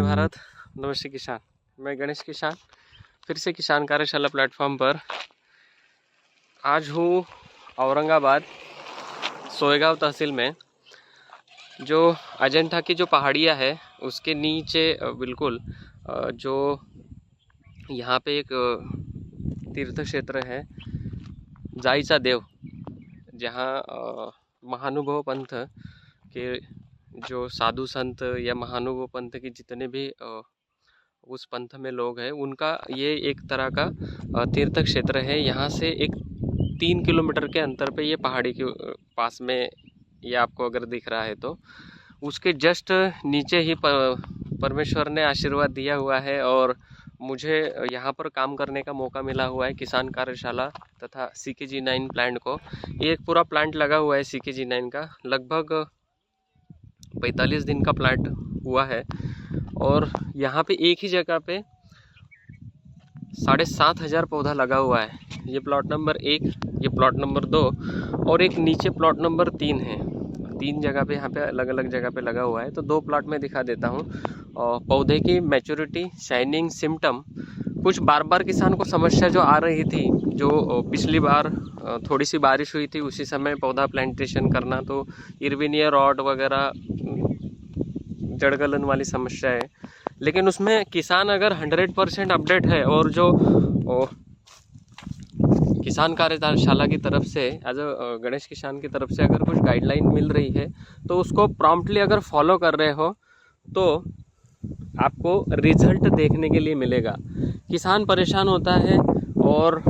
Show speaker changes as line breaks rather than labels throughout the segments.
भारत, नमस्ते किसान। मैं गणेश किसान फिर से किसान कार्यशाला प्लेटफॉर्म पर आज हूँ औरंगाबाद सोएगांव तहसील में। जो अजंता की जो पहाड़ियाँ है उसके नीचे बिल्कुल जो यहाँ पे एक तीर्थ क्षेत्र है जायचा देव, जहाँ महानुभव पंथ के जो साधु संत या महानुभव पंथ के जितने भी उस पंथ में लोग हैं उनका ये एक तरह का तीर्थ क्षेत्र है। यहाँ से एक 3 किलोमीटर के अंतर पे ये पहाड़ी के पास में ये आपको अगर दिख रहा है तो उसके जस्ट नीचे ही परमेश्वर ने आशीर्वाद दिया हुआ है और मुझे यहाँ पर काम करने का मौका मिला हुआ है किसान कार्यशाला तथा CKG9 प्लांट को। ये एक पूरा प्लांट लगा हुआ है CKG9 का, लगभग 45 दिन का प्लांट हुआ है और यहाँ पे एक ही जगह पे 7,500 पौधा लगा हुआ है। ये प्लॉट नंबर 1, ये प्लॉट नंबर 2 और एक नीचे प्लॉट नंबर 3 है। 3 जगह पे यहाँ पे अलग अलग जगह पे लगा हुआ है। तो 2 प्लॉट में दिखा देता हूँ। पौधे की मैच्योरिटी, शाइनिंग, सिम्टम, कुछ बार बार किसान को समस्या जो आ रही थी, जो पिछली बार थोड़ी सी बारिश हुई थी उसी समय पौधा प्लांटेशन करना, तो इरविनिया रॉड वगैरह जड़ गलन वाली समस्या है। लेकिन उसमें किसान अगर 100% अपडेट है और जो किसान कार्यशाला की तरफ से एज अ गणेश किसान की तरफ से अगर कुछ गाइडलाइन मिल रही है तो उसको प्रॉम्प्टली अगर फॉलो कर रहे हो तो आपको रिजल्ट देखने के लिए मिलेगा। किसान परेशान होता है और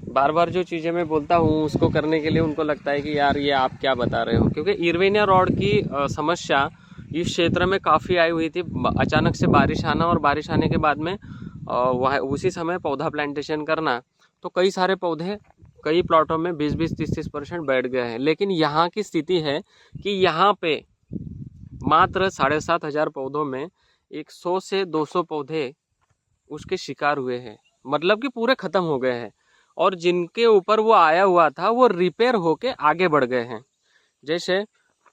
बार बार जो चीज़ें मैं बोलता हूँ उसको करने के लिए उनको लगता है कि यार ये आप क्या बता रहे हो, क्योंकि इरविनिया रॉड की समस्या इस क्षेत्र में काफ़ी आई हुई थी। अचानक से बारिश आना और बारिश आने के बाद में वह उसी समय पौधा प्लांटेशन करना, तो कई सारे पौधे कई प्लॉटों में 20-20, 30-30% बैठ गए हैं। लेकिन यहाँ की स्थिति है कि यहाँ पे मात्र 7,500 पौधों में 100 से 200 पौधे उसके शिकार हुए हैं, मतलब कि पूरे ख़त्म हो गए हैं। और जिनके ऊपर वो आया हुआ था वो रिपेयर होके आगे बढ़ गए हैं। जैसे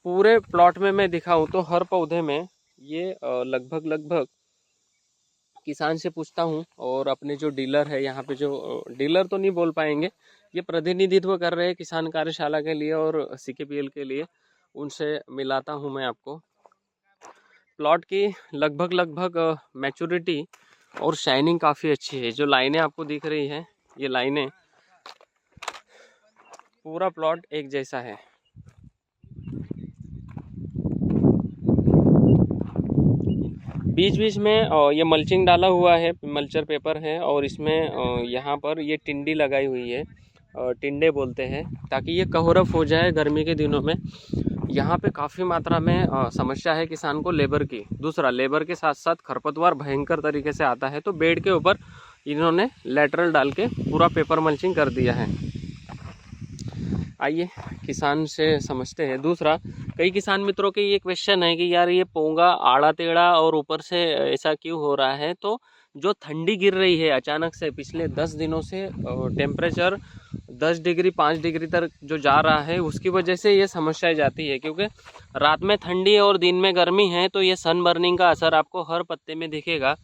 पूरे प्लॉट में मैं दिखाऊं तो हर पौधे में ये लगभग किसान से पूछता हूं और अपने जो डीलर है यहाँ पे, जो डीलर तो नहीं बोल पाएंगे, ये प्रतिनिधित्व कर रहे हैं किसान कार्यशाला के लिए और CKPL के लिए, उनसे मिलाता हूं मैं आपको। प्लॉट की लगभग मैच्योरिटी और शाइनिंग काफ़ी अच्छी है। जो लाइनें आपको दिख रही हैं, ये लाइनें, पूरा प्लॉट एक जैसा है। बीच बीच में ये मल्चिंग डाला हुआ है, मल्चर पेपर है, और इसमें यहाँ पर ये टिंडी लगाई हुई है, टिंडे बोलते हैं, ताकि ये कवरअप हो जाए गर्मी के दिनों में। यहाँ पे काफ़ी मात्रा में समस्या है किसान को लेबर की। दूसरा, लेबर के साथ साथ खरपतवार भयंकर तरीके से आता है, तो बेड के ऊपर इन्होंने लेटरल डाल के पूरा पेपर मल्चिंग कर दिया है। आइए किसान से समझते हैं। दूसरा, कई किसान मित्रों के ये क्वेश्चन है कि यार ये पोंगा आड़ा टेढ़ा और ऊपर से ऐसा क्यों हो रहा है। तो जो ठंडी गिर रही है अचानक से, पिछले 10 दिनों से टेम्परेचर 10 डिग्री 5 डिग्री तक जो जा रहा है, उसकी वजह से ये समस्याएं जाती है। क्योंकि रात में ठंडी और दिन में गर्मी है, तो ये सन बर्निंग का असर आपको हर पत्ते में दिखेगा।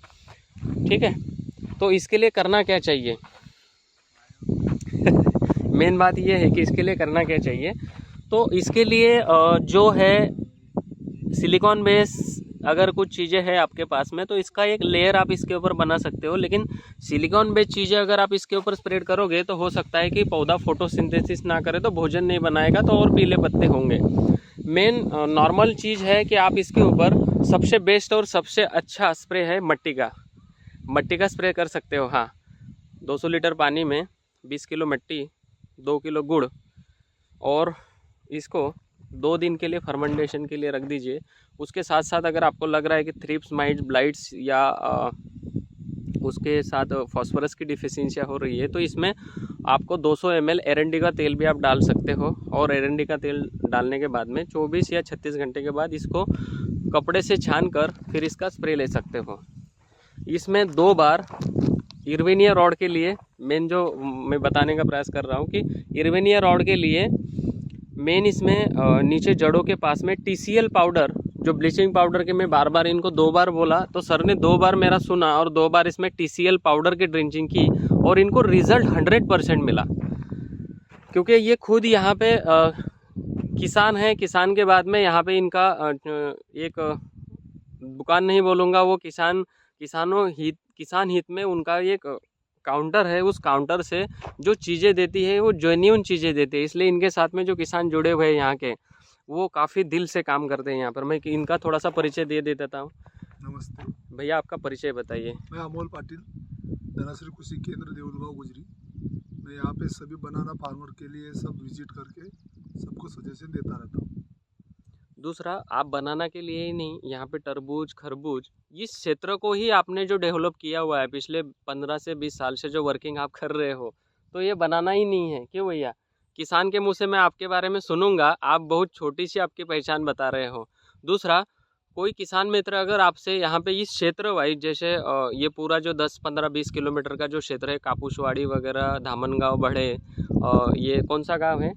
ठीक है, तो इसके लिए करना क्या चाहिए मेन बात ये है कि इसके लिए करना क्या चाहिए। तो इसके लिए जो है सिलिकॉन बेस अगर कुछ चीज़ें हैं आपके पास में, तो इसका एक लेयर आप इसके ऊपर बना सकते हो। लेकिन सिलिकॉन बेस चीज़ें अगर आप इसके ऊपर स्प्रेड करोगे तो हो सकता है कि पौधा फोटोसिंथेसिस ना करे, तो भोजन नहीं बनाएगा, तो और पीले पत्ते होंगे। मेन नॉर्मल चीज़ है कि आप इसके ऊपर सबसे बेस्ट और सबसे अच्छा स्प्रे है मट्टी का स्प्रे कर सकते हो। हाँ, 200 लीटर पानी में 20 किलो मिट्टी, 2 किलो गुड़, और इसको 2 दिन के लिए फर्मेंटेशन के लिए रख दीजिए। उसके साथ साथ अगर आपको लग रहा है कि थ्रिप्स, माइट्स, ब्लाइट्स या उसके साथ फॉस्फोरस की डिफिशियंसी हो रही है, तो इसमें आपको 200 ml एरंडी का तेल भी आप डाल सकते हो। और एरंडी का तेल डालने के बाद में 24 या 36 घंटे के बाद इसको कपड़े से छान कर फिर इसका स्प्रे ले सकते हो। इसमें 2 बार इरविनिया रॉड के लिए, मेन जो मैं बताने का प्रयास कर रहा हूँ कि इरविनिया रॉड के लिए मेन इसमें नीचे जड़ों के पास में TCL पाउडर जो ब्लीचिंग पाउडर के मैं बार बार इनको 2 बार बोला, तो सर ने 2 बार मेरा सुना और 2 बार इसमें TCL पाउडर की ड्रिंचिंग की और इनको रिजल्ट 100% मिला। क्योंकि ये खुद यहाँ पे किसान है, किसान के बाद में यहाँ पे इनका एक दुकान नहीं बोलूँगा, वो किसान हित में उनका एक काउंटर है। उस काउंटर से जो चीज़ें देती है वो जेन्युइन चीज़ें देती है, इसलिए इनके साथ में जो किसान जुड़े हुए हैं यहाँ के, वो काफ़ी दिल से काम करते हैं यहाँ पर। मैं इनका थोड़ा सा परिचय दे देता हूँ।
नमस्ते
भैया, आपका परिचय बताइए।
मैं अमोल पाटिल, धनाश्री कृषि केंद्र देउलगांव गुजरी। मैं यहाँ पे सभी बनाना फार्मर के लिए सब विजिट करके सबको सजेशन देता रहता हूँ।
दूसरा, आप बनाना के लिए ही नहीं, यहाँ पे तरबूज, खरबूज, इस क्षेत्र को ही आपने जो डेवलप किया हुआ है पिछले 15 से 20 साल से जो वर्किंग आप कर रहे हो, तो ये बनाना ही नहीं है। क्यों भैया? किसान के मुंह से मैं आपके बारे में सुनूंगा, आप बहुत छोटी सी आपकी पहचान बता रहे हो। दूसरा, कोई किसान मित्र अगर आपसे यहाँ पे इस क्षेत्र वाइज, जैसे ये पूरा जो 10, 15, 20 किलोमीटर का जो क्षेत्र है, कापूसवाड़ी वगैरह, धामनगांव, बढ़े, ये कौन सा गांव है,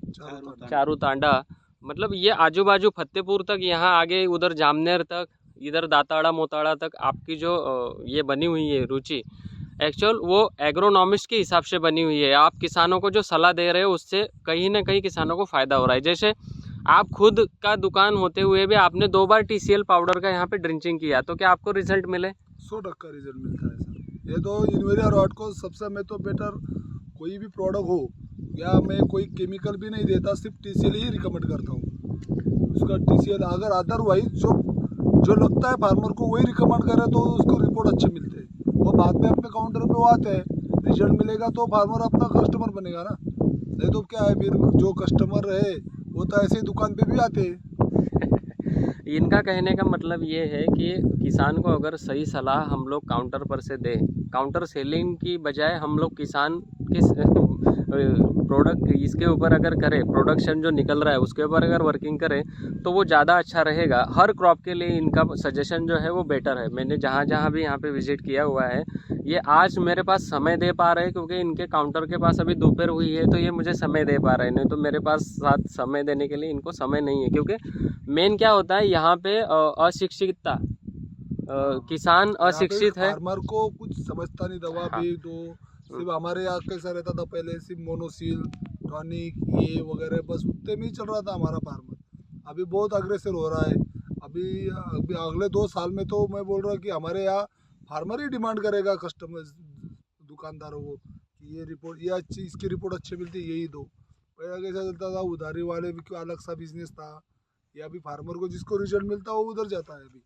चारू तांडा, मतलब ये आजू बाजू फतेहपुर तक, यहाँ आगे उधर जामनेर तक, इधर दाताड़ा मोताड़ा तक आपकी जो ये बनी हुई है रुचि, एक्चुअल वो एग्रोनॉमिस्ट के हिसाब से बनी हुई है। आप किसानों को जो सलाह दे रहे हो उससे कहीं ना कहीं किसानों को फ़ायदा हो रहा है। जैसे आप खुद का दुकान होते हुए भी आपने 2 बार TCL पाउडर का यहाँ पे ड्रिंचिंग किया, तो क्या आपको रिजल्ट मिले?
100% रिजल्ट मिलता है सर। ये तो इन्वेरिया रॉड को सबसे मैं तो बेटर कोई भी प्रोडक्ट हो या मैं कोई केमिकल भी नहीं देता, सिर्फ TCL ही रिकमेंड करता हूँ। उसका TCL अगर अदरवाइज जो लगता है फार्मर को वही रिकमेंड करे तो उसको रिपोर्ट अच्छे मिलते हैं। वो बाद में अपने काउंटर पे वो आते हैं, रिजल्ट मिलेगा तो फार्मर अपना कस्टमर बनेगा ना। नहीं तो क्या है, फिर जो कस्टमर है वो तो ऐसे ही दुकान पे भी आते हैं।
इनका कहने का मतलब ये है कि किसान को अगर सही सलाह हम लोग काउंटर पर से दें, काउंटर सेलिंग की बजाय हम लोग किसान के प्रोडक्ट इसके ऊपर अगर करें, प्रोडक्शन जो निकल रहा है उसके ऊपर अगर वर्किंग करें तो वो ज़्यादा अच्छा रहेगा। हर क्रॉप के लिए इनका सजेशन जो है वो बेटर है। मैंने जहाँ जहाँ भी यहाँ पे विजिट किया हुआ है, ये आज मेरे पास समय दे पा रहे हैं क्योंकि इनके काउंटर के पास अभी दोपहर हुई है, तो ये मुझे समय दे पा रहे हैं। नहीं तो मेरे पास साथ समय देने के लिए इनको समय नहीं है, क्योंकि मेन क्या होता है यहाँ पे अशिक्षितता, किसान अशिक्षित है,
फार्मर को कुछ समझता नहीं। दवा
हाँ।
भी तो सिर्फ हमारे यहाँ कैसा रहता था पहले, सिर्फ मोनोसील, टॉनिक, ये वगैरह बस उतने में ही चल रहा था हमारा फार्मर। अभी बहुत अग्रेसिव हो रहा है। अभी अगले 2 साल में तो मैं बोल रहा हूँ कि हमारे यहाँ फार्मर ही डिमांड करेगा कस्टमर दुकानदारों को कि ये रिपोर्ट, ये अच्छी, इसकी रिपोर्ट अच्छी मिलती है, यही दो। पहले कैसा चलता था, उधारी वाले भी अलग सा बिजनेस था। या अभी फार्मर को जिसको रिजल्ट मिलता है वो उधर जाता है अभी।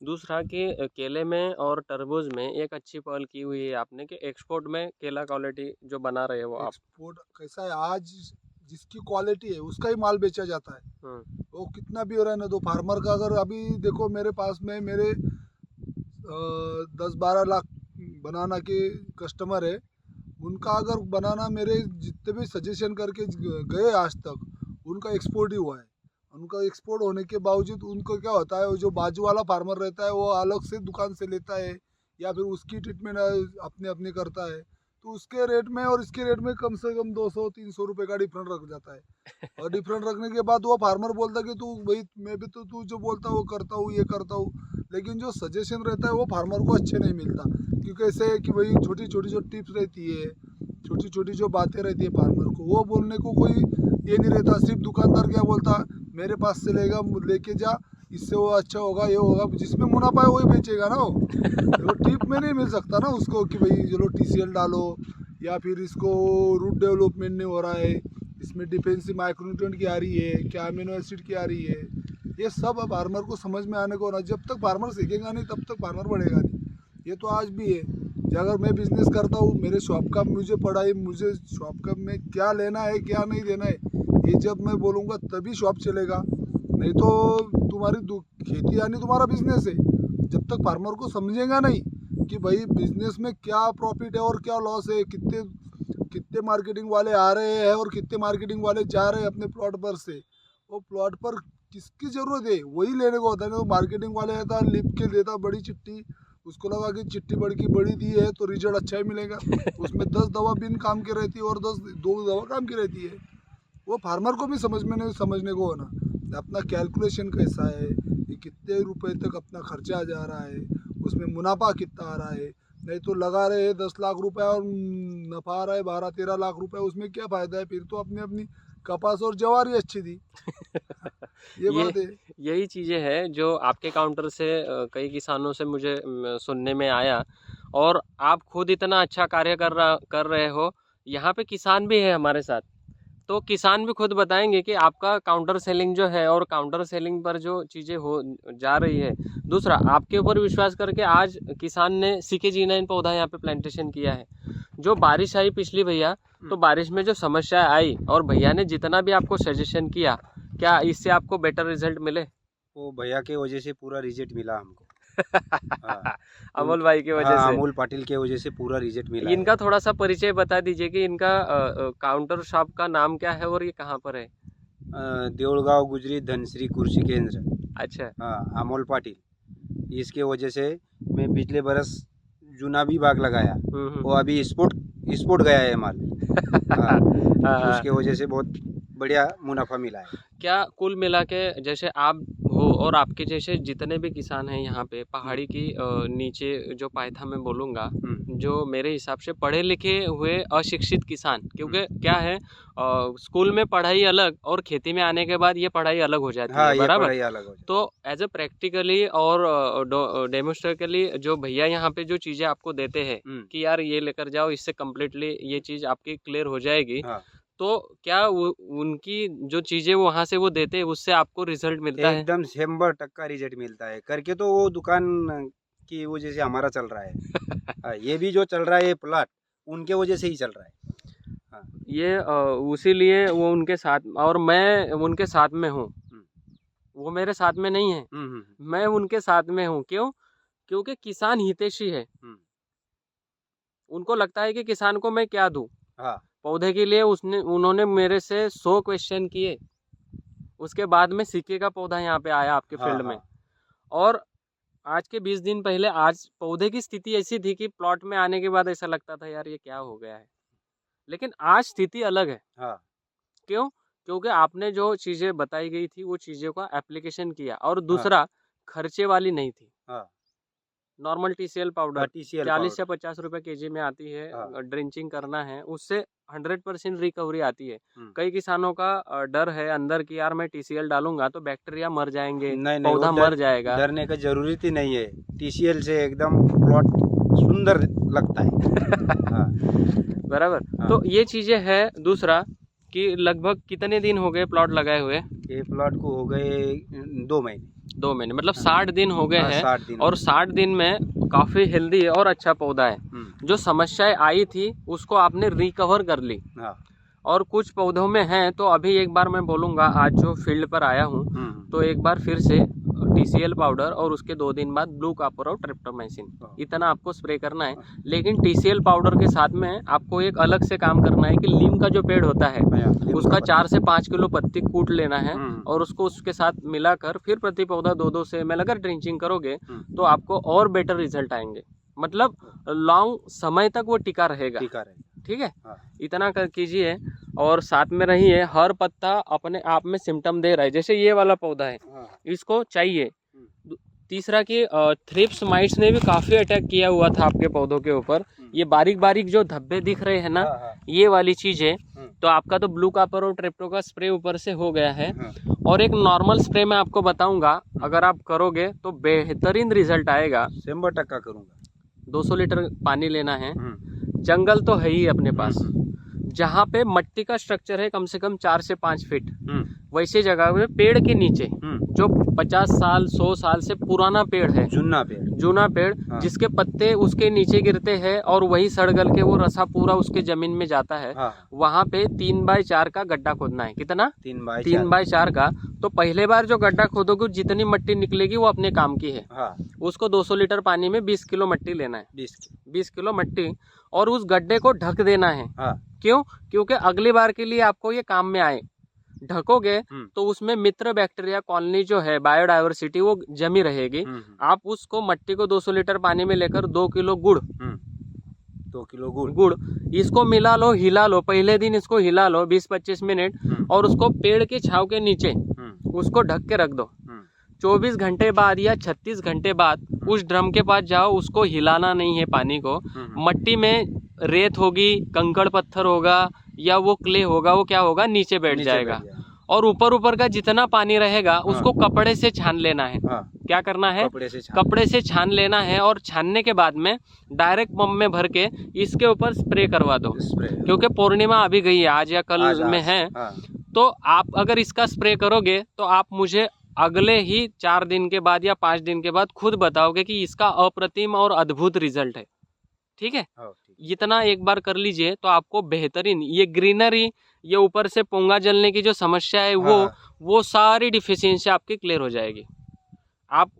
दूसरा कि केले में और तरबूज में एक अच्छी पहल की हुई है आपने कि एक्सपोर्ट में केला क्वालिटी जो बना रहे हो आप।
एक्सपोर्ट कैसा है, आज जिसकी क्वालिटी है उसका ही माल बेचा जाता है। वो कितना भी हो रहा है ना, तो फार्मर का अगर अभी देखो मेरे पास में मेरे 10-12 लाख बनाना के कस्टमर है। उनका अगर बनाना मेरे जितने भी सजेशन करके गए आज तक, उनका एक्सपोर्ट ही हुआ है। उनका एक्सपोर्ट होने के बावजूद उनको क्या होता है, वो जो बाजू वाला फार्मर रहता है वो अलग से दुकान से लेता है या फिर उसकी ट्रीटमेंट अपने अपने करता है, तो उसके रेट में और इसके रेट में कम से कम 200-300 रुपये का डिफरेंट रख जाता है। और डिफरेंट रखने के बाद वो फार्मर बोलता है कि तू भाई, मैं भी तो तू जो बोलता है वो करता हूँ, ये करता हूँ, लेकिन जो सजेशन रहता है वो फार्मर को अच्छे नहीं मिलता। क्योंकि ऐसे है कि भाई छोटी छोटी जो टिप्स रहती है, छोटी छोटी जो बातें रहती है फार्मर को, वो बोलने को कोई ये नहीं रहता। सिर्फ दुकानदार क्या बोलता, मेरे पास से लेगा, लेके जा, इससे वो अच्छा होगा, ये होगा, जिसमें मुनाफा है वही बेचेगा ना। वो टिप में नहीं मिल सकता ना उसको कि भाई चलो TCL डालो, या फिर इसको रूट डेवलपमेंट नहीं हो रहा है, इसमें डिफेंसिव माइक्रोन्यूट्रिएंट की आ रही है, क्या अमीनो एसिड की आ रही है। ये सब अब फार्मर को समझ में आने को ना, जब तक फार्मर सीखेगा नहीं तब तक फार्मर बढ़ेगा नहीं। ये तो आज भी है। अगर मैं बिजनेस करता हूँ, मेरे शॉप का मुझे पढ़ाई, मुझे शॉप का में क्या लेना है क्या नहीं लेना है, ये जब मैं बोलूँगा तभी शॉप चलेगा। नहीं तो तुम्हारी खेती यानी तुम्हारा बिजनेस है। जब तक फार्मर को समझेगा नहीं कि भाई बिजनेस में क्या प्रॉफिट है और क्या लॉस है, कितने मार्केटिंग वाले आ रहे हैं और कितने मार्केटिंग वाले जा रहे हैं अपने प्लॉट पर से, वो प्लॉट पर किसकी ज़रूरत है वही लेने को होता है। तो मार्केटिंग वाले रहता लिख के देता बड़ी चिट्ठी, उसको लगा कि चिट्ठी बड़ी दी है तो रिजल्ट अच्छा ही मिलेगा। उसमें 10 दवा बिन काम की रहती है और 2 दवा काम की रहती है। वो फार्मर को भी समझने को होना, अपना कैलकुलेशन कैसा है, कितने रुपए तक अपना खर्चा जा रहा है, उसमें मुनाफा कितना आ रहा है। नहीं तो लगा रहे 10 लाख रुपए और नफा आ रहा है 12-13 लाख रुपए, उसमें क्या फायदा है। फिर तो अपनी अपनी कपास और ज्वार ही अच्छी थी। ये बात है।
यही चीज़ें हैं जो आपके काउंटर से कई किसानों से मुझे सुनने में आया। और आप खुद इतना अच्छा कार्य कर रहे हो। यहाँ पे किसान भी है हमारे साथ, तो किसान भी खुद बताएंगे कि आपका काउंटर सेलिंग जो है और काउंटर सेलिंग पर जो चीज़ें हो जा रही है। दूसरा, आपके ऊपर विश्वास करके आज किसान ने CK-G9 पौधा यहाँ पे प्लांटेशन किया है। जो बारिश आई पिछली भैया, तो बारिश में जो समस्या आई और भैया ने जितना भी आपको सजेशन किया, क्या इससे आपको बेटर रिजल्ट मिले?
वो भैया के वजह से पूरा रिजल्ट मिला हमको। हाँ,
अमोल भाई की वजह
हाँ,
से।
अमोल पाटिल के वजह से पूरा रिजल्ट मिला है।
इनका थोड़ा सा परिचय बता दीजिए कि इनका काउंटर शॉप का नाम क्या है और ये कहाँ पर है?
देऊळगांव गुजरी धनश्री कृषि केंद्र।
अच्छा।
हाँ, अमोल पाटिल, इसके वजह से मैं पिछले बरस जूना भी बाग लगाया, वो अभी स्पोर्ट गया है माल। हाँ, उसके वजह से बहुत बढ़िया मुनाफा मिला है।
क्या कुल मिला के जैसे आप हो और आपके जैसे जितने भी किसान हैं यहाँ पे पहाड़ी की नीचे जो पायथा में बोलूँगा, जो मेरे हिसाब से पढ़े लिखे हुए अशिक्षित किसान, क्योंकि क्या है स्कूल में पढ़ाई अलग और खेती में आने के बाद ये पढ़ाई अलग हो जाती
हाँ,
है,
ये
बराबर?
पढ़ाई अलग हो जाती है।
तो एज ए प्रैक्टिकली और डेमोस्ट्रेटिकली जो भैया यहाँ पे जो चीज़ें आपको देते हैं कि यार ये लेकर जाओ, इससे कम्प्लीटली ये चीज़ आपकी क्लियर हो जाएगी।
हाँ,
तो क्या उनकी जो चीज़ें वहाँ से वो देते हैं उससे आपको रिजल्ट मिलता है?
एकदम 100% रिजल्ट मिलता है। करके तो वो दुकान की वजह से हमारा चल रहा है। हाँ, ये भी जो चल रहा है ये प्लाट उनके वजह से ही चल रहा है। हाँ,
ये उसी लिए वो उनके साथ और मैं उनके साथ में हूँ। वो मेरे साथ में नहीं है, मैं उनके साथ में हूँ। क्यों? क्योंकि किसान हितैषी है। उनको लगता है कि किसान को मैं क्या दूँ।
हाँ,
पौधे के लिए उन्होंने मेरे से 100 क्वेश्चन किए, उसके बाद में CK का पौधा यहाँ पे आया आपके
हाँ,
फील्ड में।
हाँ।
और आज के 20 दिन पहले आज पौधे की स्थिति ऐसी थी कि प्लॉट में आने के बाद ऐसा लगता था यार ये क्या हो गया है। लेकिन आज स्थिति अलग है।
हाँ,
क्यों? क्योंकि आपने जो चीज़ें बताई गई थी वो चीज़ों का एप्लीकेशन किया। और दूसरा, खर्चे वाली नहीं थी।
हाँ,
नॉर्मल TCL पाउडर
TCL
40 या 50 रुपए kg में आती है।
हाँ।
ड्रिंचिंग करना है, उससे 100% रिकवरी आती है।
हम्म।
कई किसानों का डर है अंदर कि यार मैं TCL डालूंगा तो बैक्टीरिया मर जाएंगे,
नहीं,
पौधा
वो
मर जाएगा।
डरने का जरूरत ही नहीं है। TCL से एकदम प्लॉट सुंदर लगता है। हाँ,
बराबर।
हाँ।
तो ये चीजें है। दूसरा कि लगभग कितने दिन हो गए प्लॉट लगाए हुए?
ये प्लॉट को हो गए 2 महीने।
2 महीने मतलब 60 दिन हो गए
हाँ,
हैं।
60 दिन।
और 60 दिन में काफी हेल्दी और अच्छा पौधा है। जो समस्याएं आई थी उसको आपने रिकवर कर ली।
हाँ,
और कुछ पौधों में हैं तो अभी एक बार मैं बोलूँगा, आज जो फील्ड पर आया हूँ तो एक बार फिर से TCL पाउडर और उसके 2 दिन बाद ब्लू कॉपर और ट्रिप्टोमाइसिन, इतना आपको स्प्रे करना है। लेकिन TCL पाउडर के साथ में आपको एक अलग से काम करना है कि नीम का जो पेड़ होता है उसका 4 से 5 किलो पत्ती कूट लेना है और उसको उसके साथ मिलाकर फिर प्रति पौधा 2-2 से ml अगर ड्रिंचिंग करोगे तो आपको और बेटर रिजल्ट आएंगे। मतलब लॉन्ग समय तक वो टिका रहेगा। ठीक है।
हाँ।
इतना कर कीजिए और साथ में रहिए। हर पत्ता अपने आप में सिम्टम दे रहा है। जैसे ये वाला पौधा है, इसको चाहिए। तीसरा कि थ्रिप्स माइट्स ने भी काफ़ी अटैक किया हुआ था आपके पौधों के ऊपर। ये बारीक बारीक जो धब्बे दिख रहे हैं ना, ये वाली चीज़ें, तो आपका तो ब्लू कॉपर और ट्रिप्टो का स्प्रे ऊपर से हो गया है। और एक नॉर्मल स्प्रे मैं आपको बताऊंगा, अगर आप करोगे तो बेहतरीन रिजल्ट आएगा।
100% करूँगा।
200 लीटर पानी लेना है। जंगल तो है ही अपने पास, जहाँ पे मट्टी का स्ट्रक्चर है कम से कम 4 से 5 फीट, वैसे जगह में पेड़ के नीचे जो 50 साल 100 साल से पुराना पेड़ है, जूना पेड़
हाँ।
जिसके पत्ते उसके नीचे गिरते हैं और वही सड़ गल के वो रसा पूरा उसके जमीन में जाता है।
हाँ।
वहाँ पे 3x4 का गड्ढा खोदना है। कितना?
3x4
का। तो पहले बार जो गड्ढा खोदोगे जितनी मट्टी निकलेगी वो अपने काम की है।
हाँ।
उसको 200 लीटर पानी में 20 किलो मट्टी लेना है। 20 किलो मट्टी और उस गड्ढे को ढक देना है।
हाँ।
क्यों? क्योंकि अगली बार के लिए आपको ये काम में आए। ढकोगे तो उसमें मित्र बैक्टीरिया कॉलोनी जो है, बायोडाइवर्सिटी, वो जमी रहेगी। आप उसको मट्टी को 200 लीटर पानी में लेकर 2 किलो गुड़
2 किलो गुड़
इसको मिला लो, हिला लो। पहले दिन इसको हिला लो 20-25 मिनट और उसको पेड़ के छांव के नीचे उसको ढक के रख दो। 24 घंटे बाद या 36 घंटे बाद उस ड्रम के पास जाओ, उसको हिलाना नहीं है पानी को। मट्टी में रेत होगी, कंकड़ पत्थर होगा या वो क्ले होगा, वो क्या होगा, नीचे बैठ जाएगा। और ऊपर ऊपर का जितना पानी रहेगा उसको कपड़े से छान लेना है। क्या करना है, कपड़े से छान लेना है। और छानने के बाद में डायरेक्ट पंप में भर के इसके ऊपर स्प्रे करवा दो, क्योंकि पूर्णिमा अभी गई है, आज या कल में है। तो आप अगर इसका स्प्रे करोगे तो आप मुझे अगले ही 4 दिन के बाद या 5 दिन के बाद खुद बताओगे कि इसका अप्रतिम और अद्भुत रिजल्ट है। ठीक है, इतना एक बार कर लीजिए तो आपको बेहतरीन ये ग्रीनरी, ये ऊपर से पोंगा जलने की जो समस्या है वो सारी डिफिशियंसी आपकी क्लियर हो जाएगी। आप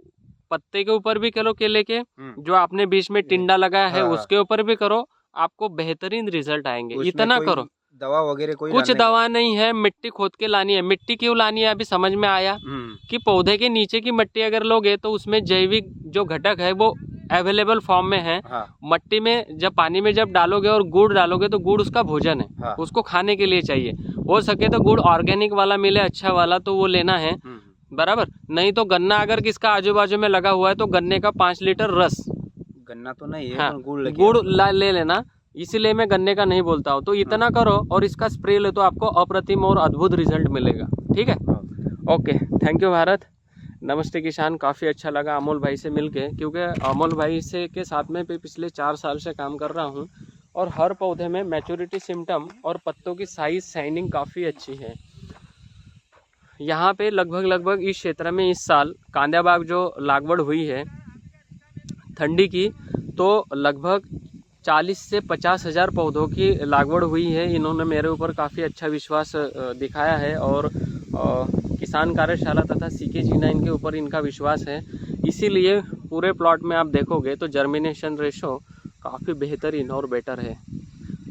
पत्ते के ऊपर भी करो, केले के जो आपने बीच में टिंडा लगाया है उसके ऊपर भी करो, आपको बेहतरीन रिजल्ट आएंगे। इतना करो,
दवा वगैरह कोई
कुछ दवा नहीं है। मिट्टी खोद के लानी है। मिट्टी क्यों लानी है अभी समझ में आया कि पौधे के नीचे की मिट्टी अगर लोगे तो उसमें जैविक जो घटक है वो अवेलेबल फॉर्म में है। मट्टी में जब पानी में जब डालोगे और गुड़ डालोगे तो गुड़ उसका भोजन है, उसको खाने के लिए चाहिए। हो सके तो गुड़ ऑर्गेनिक वाला मिले, अच्छा वाला, तो वो लेना है, बराबर। नहीं तो गन्ना अगर किसका आजू बाजू में लगा हुआ है तो गन्ने का 5 लीटर रस,
गन्ना तो नहीं है,
हाँ,
गुड़
ले लेना, इसीलिए मैं गन्ने का नहीं बोलता हूँ। तो इतना करो और इसका स्प्रे ले तो आपको अप्रतिम और अद्भुत रिजल्ट मिलेगा। ठीक है, ओके, थैंक यू भारत। नमस्ते किसान। काफ़ी अच्छा लगा अमोल भाई से मिलके, क्योंकि अमोल भाई से के साथ में पिछले 4 साल से काम कर रहा हूँ और हर पौधे में मैच्योरिटी सिम्टम और पत्तों की साइज शाइनिंग काफ़ी अच्छी है। यहाँ पे लगभग इस क्षेत्र में इस साल कांदा बाग जो लागवड़ हुई है ठंडी की, तो लगभग 40 से 50 हज़ार पौधों की लागवड़ हुई है। इन्होंने मेरे ऊपर काफ़ी अच्छा विश्वास दिखाया है और किसान कार्यशाला तथा CK G9 के ऊपर इनका विश्वास है। इसीलिए पूरे प्लॉट में आप देखोगे तो जर्मिनेशन रेशो काफ़ी बेहतरीन और बेटर है।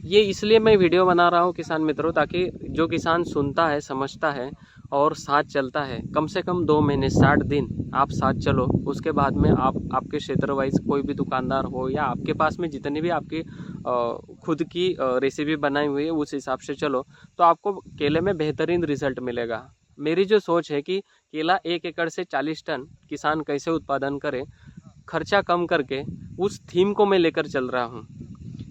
ये इसलिए मैं वीडियो बना रहा हूँ किसान मित्रों, ताकि जो किसान सुनता है, समझता है और साथ चलता है, कम से कम 2 महीने 60 दिन आप साथ चलो। उसके बाद में आप आपके क्षेत्र वाइज कोई भी दुकानदार हो या आपके पास में जितनी भी आपकी खुद की रेसिपी बनाई हुई है उस हिसाब से चलो, तो आपको केले में बेहतरीन रिजल्ट मिलेगा। मेरी जो सोच है कि केला 1 एकड़ से 40 टन किसान कैसे उत्पादन करे, खर्चा कम करके, उस थीम को मैं लेकर चल रहा हूँ।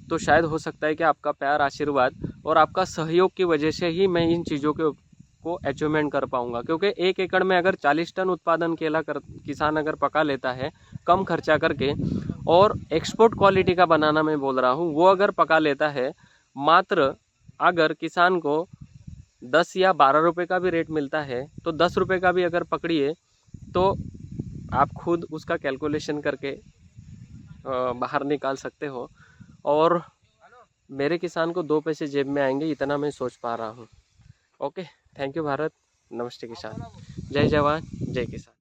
तो शायद हो सकता है कि आपका प्यार, आशीर्वाद और आपका सहयोग की वजह से ही मैं इन चीज़ों को अचीवमेंट कर पाऊंगा। क्योंकि 1 एकड़ में अगर 40 टन उत्पादन केला किसान अगर पका लेता है कम खर्चा करके, और एक्सपोर्ट क्वालिटी का बनाना मैं बोल रहा हूँ, वो अगर पका लेता है, मात्र अगर किसान को 10 या 12 रुपये का भी रेट मिलता है तो 10 रुपये का भी अगर पकड़िए तो आप खुद उसका कैलकुलेशन करके बाहर निकाल सकते हो। और मेरे किसान को 2 पैसे जेब में आएंगे, इतना मैं सोच पा रहा हूँ। Okay, thank you Bharat. नमस्ते किसान। जय जवान, जय किसान।